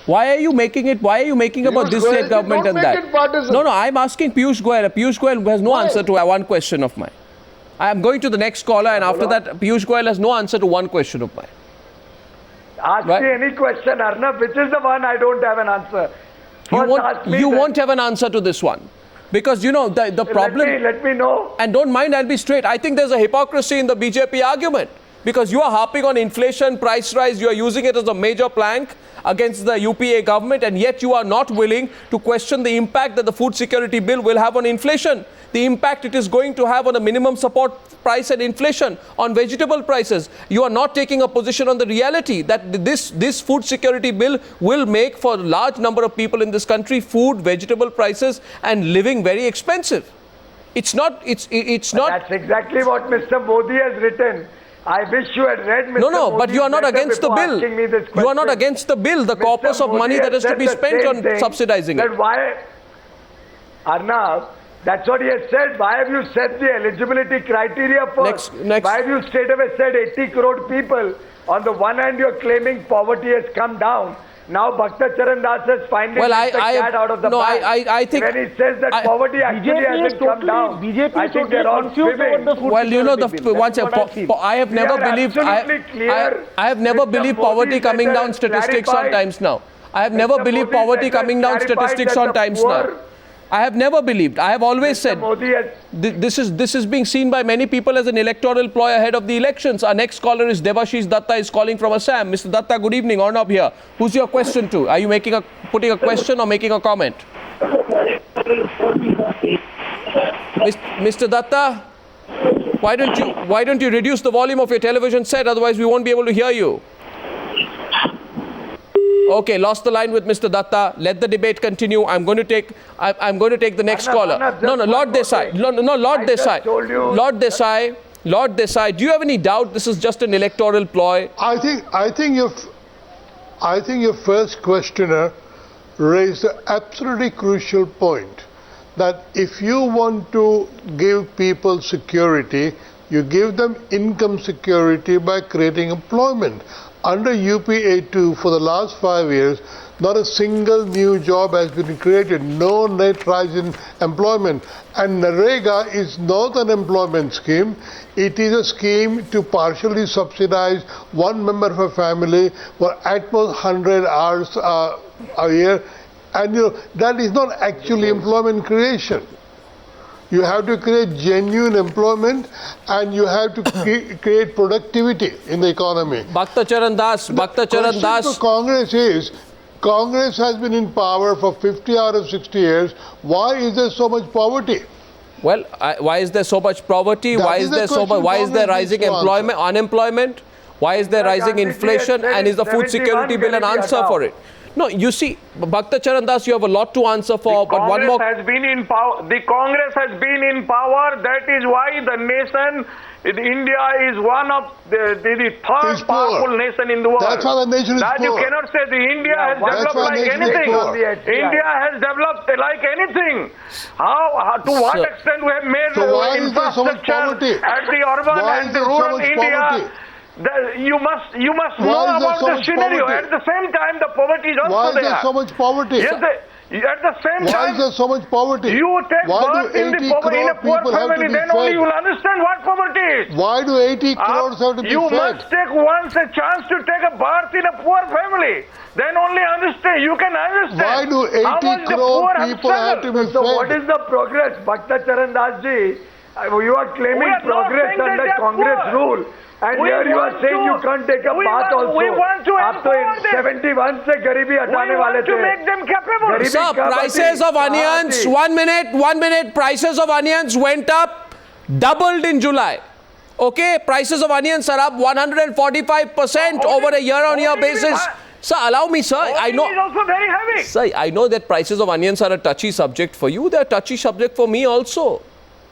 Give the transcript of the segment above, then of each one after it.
Why are you making about this state government and that? No, I'm asking Piyush Goyal. Piyush Goyal has no answer to one question of mine. I am going to the next caller, and after that, Piyush Goyal has no answer to one question of mine. Ask me any question, Arnab, which is the one I don't have an answer. You won't have an answer to this one. Because, you know, the problem... Let me know. And don't mind, I'll be straight. I think there's a hypocrisy in the BJP argument. Because you are harping on inflation, price rise, you are using it as a major plank against the UPA government, and yet you are not willing to question the impact that the food security bill will have on inflation, the impact it is going to have on the minimum support price and inflation, on vegetable prices. You are not taking a position on the reality that this food security bill will make for a large number of people in this country food, vegetable prices and living very expensive. It's not... That's exactly what Mr. Modi has written. I wish you had read Mr. No, but you are not against the bill. You are not against the bill, the corpus of money that has to be spent on subsidizing it. Why, Arnab, that's what he has said. Why have you set the eligibility criteria first? Why have you straight away said 80 crore people? On the one hand, you're claiming poverty has come down. Now Bhakta Charan Das has finally let the cat out of the bag. I think when he says that poverty actually hasn't come down, BJP I think they're all swimming. Well, you know, I have never believed I have never believed poverty coming down statistics on Times Now. I have never believed poverty coming down statistics on Times Now. I have never believed. I have always said this is being seen by many people as an electoral ploy ahead of the elections. Our next caller is Debashish Datta, is calling from Assam. Mr. Datta, good evening. Arnab here. Who's your question to? Are you putting a question or making a comment? Mr. Datta, why don't you reduce the volume of your television set? Otherwise, we won't be able to hear you. Okay, lost the line with Mr. Datta. Let the debate continue. I'm going to take the next caller. No, Lord Desai. Lord Desai, do you have any doubt this is just an electoral ploy? I think your first questioner raised an absolutely crucial point, that if you want to give people security, you give them income security by creating employment. Under UPA2 for the last 5 years, not a single new job has been created, no net rise in employment. And NREGA is not an employment scheme. It is a scheme to partially subsidize one member of a family for at most 100 hours a year. And that is not actually employment creation. You have to create genuine employment, and you have to create productivity in the economy. Bhakta Charan Das. Congress is, Congress has been in power for 50 out of 60 years. Why is there so much poverty? Well, why is there so much poverty? Why is there rising unemployment? Why is there rising inflation? And is the food security bill an answer for it? No, you see, Bhakta Charan Das, you have a lot to answer for, but one more... has been in power. The Congress has been in power. That is why the nation, India, is one of the third powerful nation in the world. That's why the nation is poor. You cannot say the India has developed like anything. India has developed like anything. To what extent we have made infrastructure at the urban and the rural India? You must know about the scenario. At the same time, the poverty is also there. Why is there so much poverty? Yes, at the same time, why is there so much poverty? You take birth in a poor family, then only you will understand what poverty is. Why do 80 crores have to be fed? You must take once a chance to take a birth in a poor family. Then only you can understand. Why do 80 crore people have to be fed? So what is the progress, Bhakta Charan Das ji? You are claiming progress under Congress rule. And here you are saying you can't take a bath also. We want to empower them. 71 se garibi hatane wale the. To make them capable. Sir, prices of onions, 1 minute, prices of onions went up, doubled in July. Okay, prices of onions are up 145% over a year-on-year basis. Sir, allow me, sir. I know. It is also very heavy. Sir, I know that prices of onions are a touchy subject for you. They're a touchy subject for me also.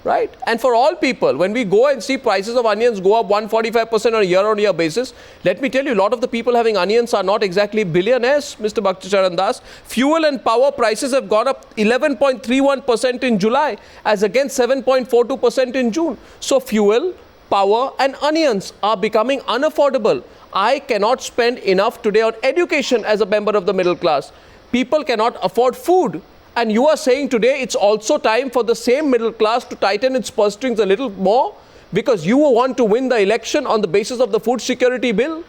Right? And for all people, when we go and see prices of onions go up 145% on a year-on-year basis, let me tell you, a lot of the people having onions are not exactly billionaires, Mr. Bhakta Charan Das. Fuel and power prices have gone up 11.31% in July, as against 7.42% in June. So fuel, power and onions are becoming unaffordable. I cannot spend enough today on education as a member of the middle class. People cannot afford food. And you are saying today it's also time for the same middle class to tighten its purse strings a little more because you want to win the election on the basis of the food security bill?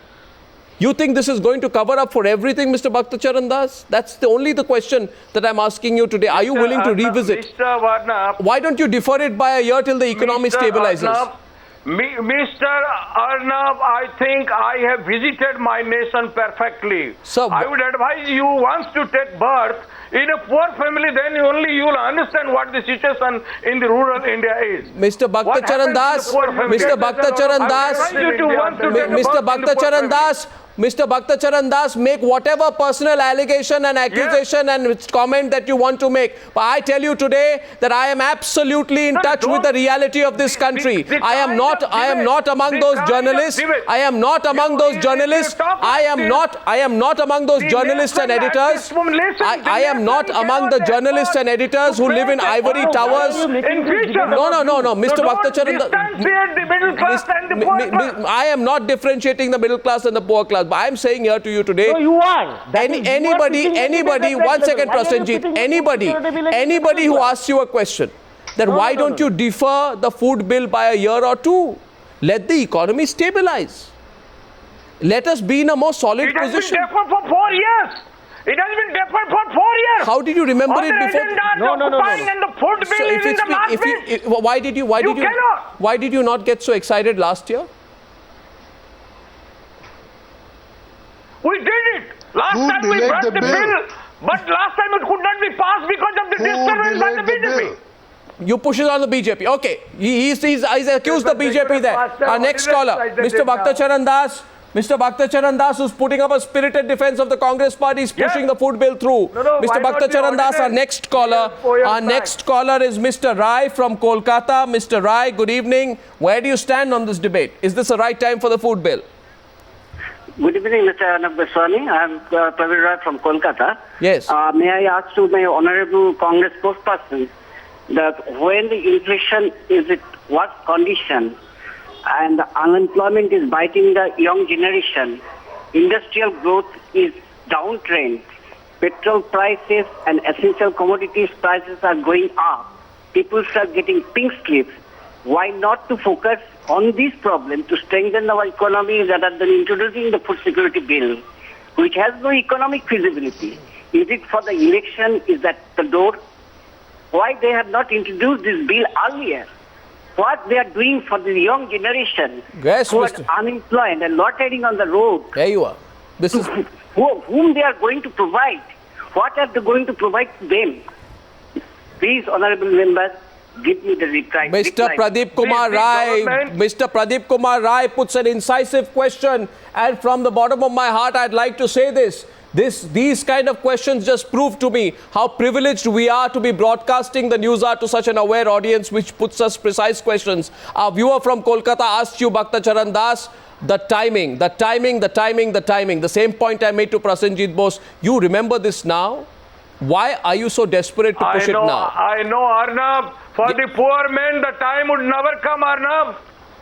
You think this is going to cover up for everything, Mr. Bhaktacharya Das? That's only the question that I'm asking you today. Are you willing to revisit? Mr. Arnab, why don't you defer it by a year till the economy stabilizes? Mr. Arnab, I think I have visited my nation perfectly. So, I would advise you once to take birth in a poor family, then only you will understand what the situation in the rural India is. Mr. Bhaktacharya Das, Mr. Bhaktacharya Das, Mr. Bhaktacharya Das, Mr. Bhaktacharya Das, make whatever personal allegation and accusation and comment that you want to make. But I tell you today that I am absolutely in touch with the reality of this country. I am not among those journalists. I am not among those journalists. I am not among those journalists and editors. I am not among the journalists and editors who live in ivory towers. No, Mr. Bhaktacharya Das. I am not differentiating the middle class and the poor class. But I am saying here to you today, no, you are. Anybody, one second, Prasenjit, anybody who asks you a question, that why don't you defer the food bill by a year or two? Let the economy stabilize. Let us be in a more solid position. It has been deferred for 4 years. It has been deferred for 4 years. How did you remember it before? No. And the food bill is in the market. Why did you not get so excited last year? We did it. Last time we brought the bill, but last time it could not be passed because of the disturbance by the BJP. You push it on the BJP. Okay. He's accused the BJP there. Our next caller, Mr. Bhaktacharya Das. Mr. Bhaktacharya Das, who's putting up a spirited defense of the Congress party, is pushing the food bill through. Mr. Bhaktacharya Das, our next caller. Our next caller is Mr. Rai from Kolkata. Mr. Rai, good evening. Where do you stand on this debate? Is this the right time for the food bill? Good evening, Mr. Arnab Goswami. I am Pravir Rai from Kolkata. Yes. May I ask to my honorable Congress spokesperson that when the inflation is at what condition and the unemployment is biting the young generation, industrial growth is downtrend, petrol prices and essential commodities prices are going up, people start getting pink slips. Why not to focus on this problem to strengthen our economy rather than introducing the food security bill, which has no economic feasibility? Is it for the election? Is that the door? Why they have not introduced this bill earlier? What they are doing for the young generation who are unemployed and loitering on the road? There you are. This is whom they are going to provide. What are they going to provide to them? Please, honorable members, give me the reply. Mr. Pradeep Kumar Rai, Mr. Pradeep Kumar Rai puts an incisive question, and from the bottom of my heart, I'd like to say this. These kind of questions just prove to me how privileged we are to be broadcasting the news hour to such an aware audience, which puts us precise questions. Our viewer from Kolkata asked you, Bhaktacharya Das, the timing. The same point I made to Prasenjit Bose. You remember this now? Why are you so desperate to push it now? I know, Arnab. For the poor men, the time would never come, Arnab.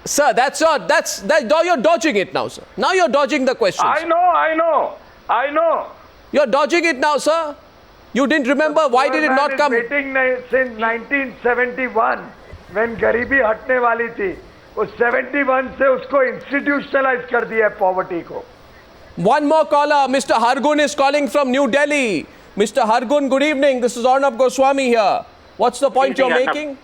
Sir, you're dodging it now, sir. Now you're dodging the questions. I know. You're dodging it now, sir. You didn't remember. Why did it not come? Waiting since 1971, when गरीबी हटने वाली थी, वो 71 से उसको institutionalize कर दिया poverty को. One more caller, Mr. Hargun is calling from New Delhi. Mr. Hargun, good evening. This is Arnab Goswami here. What's the point you're making?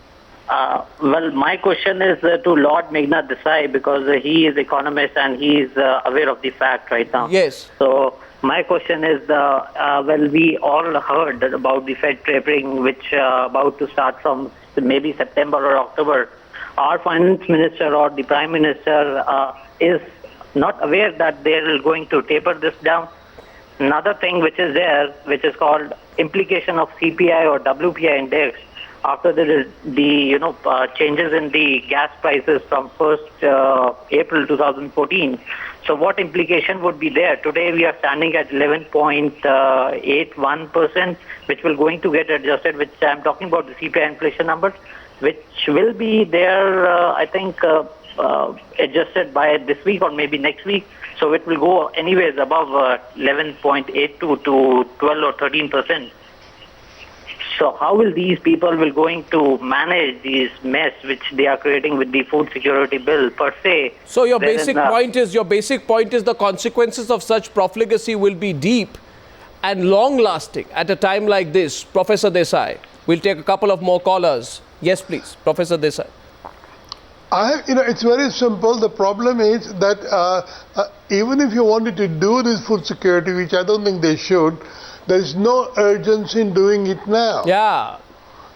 Well, my question is to Lord Meghnad Desai, because he is economist and he is aware of the fact right now. Yes. So my question is, well, we all heard about the Fed tapering, which about to start from maybe September or October. Our finance minister or the prime minister is not aware that they are going to taper this down. Another thing which is there, which is called implication of CPI or WPI index, after the changes in the gas prices from 1st April 2014. So what implication would be there? Today we are standing at 11.81%, which will going to get adjusted, which I'm talking about the CPI inflation numbers, which will be there, I think, adjusted by this week or maybe next week. So it will go anyways above 11.82 to 12 or 13%. So how will these people will going to manage these mess which they are creating with the food security bill per se? So your basic point is the consequences of such profligacy will be deep and long lasting at a time like this. Professor Desai, we'll take a couple of more callers. Yes, please, Professor Desai. It's very simple. The problem is that even if you wanted to do this food security, which I don't think they should, there is no urgency in doing it now. Yeah.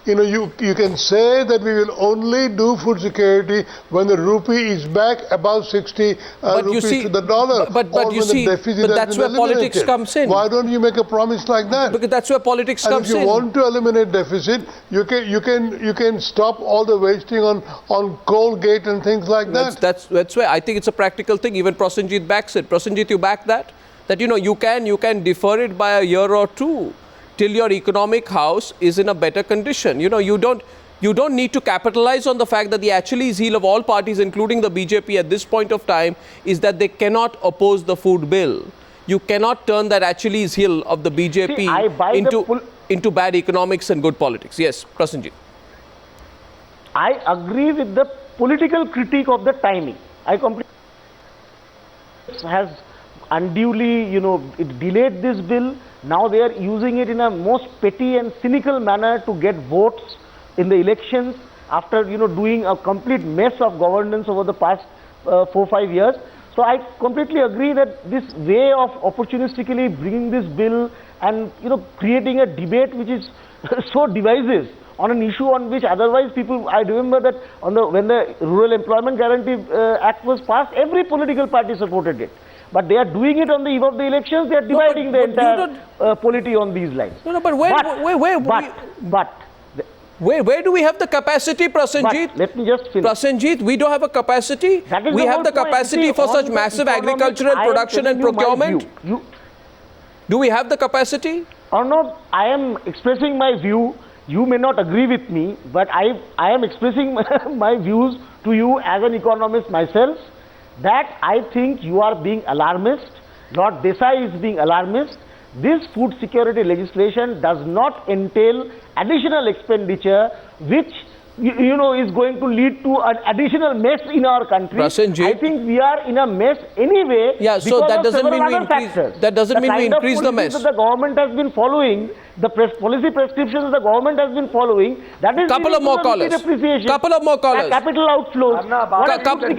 You can say that we will only do food security when the rupee is back above 60 rupees to the dollar. But you see, that's where politics comes in. Why don't you make a promise like that? Because that's where politics comes in. If you want to eliminate deficit, you can stop all the wasting on Colgate and things like that. That's where I think it's a practical thing. Even Prosenjit backs it. Prosenjit, you back that? That you can defer it by a year or two till your economic house is in a better condition. You don't need to capitalize on the fact that the Achilles heel of all parties, including the BJP at this point of time, is that they cannot oppose the food bill. You cannot turn that Achilles heel of the BJP into bad economics and good politics. Yes, Prosenjit. I agree with the political critique of the timing. I completely has unduly, it delayed this bill. Now they are using it in a most petty and cynical manner to get votes in the elections after, doing a complete mess of governance over the past 4-5 years. So I completely agree that this way of opportunistically bringing this bill and, creating a debate which is so divisive on an issue on which otherwise people, I remember that when the Rural Employment Guarantee Act was passed, every political party supported it. But they are doing it on the eve of the elections. They are dividing the entire polity on these lines. Where do we have the capacity, Prosenjit? Let me just finish. Prosenjit, we don't have a capacity. We have the capacity for such massive agricultural production and procurement. Do we have the capacity? Or not? I am expressing my view. You may not agree with me, but I am expressing my views to you as an economist myself. That I think you are being alarmist. Lord Desai is being alarmist. This food security legislation does not entail additional expenditure, which is going to lead to an additional mess in our country. Prosenjit, I think we are in a mess anyway. Yeah, so that doesn't mean we increase. That doesn't mean we increase the mess. That the government has been following, the policy prescriptions the government has been following. That is couple of more callers. Couple of more callers. Capital outflows.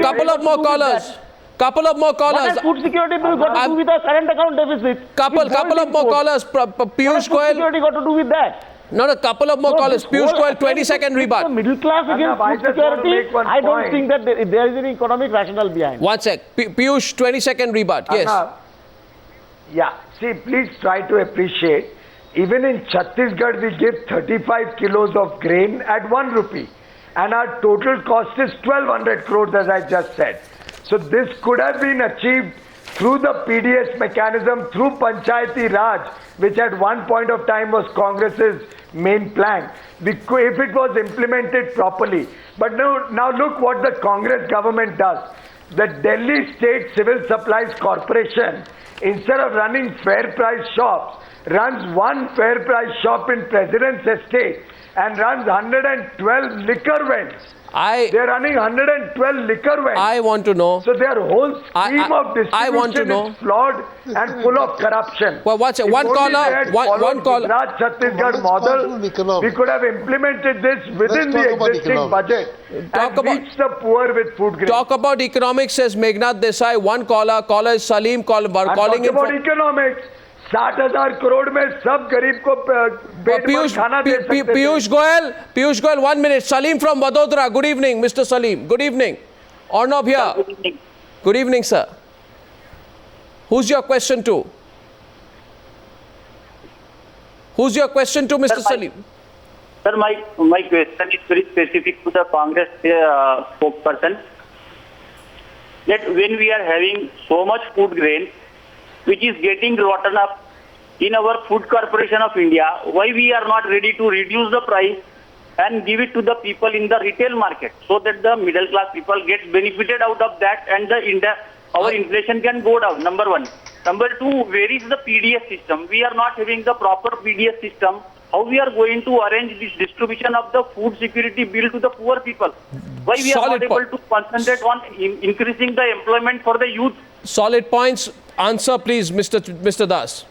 Couple of more callers. Couple of more callers. What has food security bill got to do with our current account deficit? Couple of more callers. Piyush Goyal. What has food security got to do with that? No, a couple of more callers. Piyush Goyal, 20-second rebut. The middle class against food security, I don't think that there is any economic rationale behind. 1 sec. Piyush, 20-second rebut. Yes. Yeah. See, please try to appreciate. Even in Chhattisgarh, we give 35 kilos of grain at 1 rupee. And our total cost is 1,200 crores, as I just said. So this could have been achieved through the PDS mechanism, through Panchayati Raj, which at one point of time was Congress's main plank, if it was implemented properly. But now look what the Congress government does. The Delhi State Civil Supplies Corporation, instead of running fair price shops, runs one fair price shop in President's Estate and runs 112 liquor vents. They're running 112 liquor vents. I want to know. So their whole scheme of distribution is flawed and full of corruption. Well, one caller. Gujarat Chhattisgarh model, we could have implemented this within the existing budget and reached the poor with food grain. Talk about economics, says Meghnad Desai. One caller is Salim calling in. Talk about economics. 60,000 crore में सब गरीब को पेट भर खाना दे सकते हैं. Piyush Goyal, 1 minute. Salim from Vadodara. Good evening, Mr. Salim. Good evening. Arnab here. Good evening. Good evening, sir. Who's your question to? Who's your question to, Mr. Salim? Sir, my question is very specific to the Congress spokesperson. That when we are having so much food grain, which is getting rotten up in our Food Corporation of India, why we are not ready to reduce the price and give it to the people in the retail market so that the middle class people get benefited out of that and our inflation can go down, number one. Number two, where is the PDS system? We are not having the proper PDS system. How we are going to arrange this distribution of the food security bill to the poor people? Why we are not able to concentrate on increasing the employment for the youth? Solid points. Answer please, Mr. Das.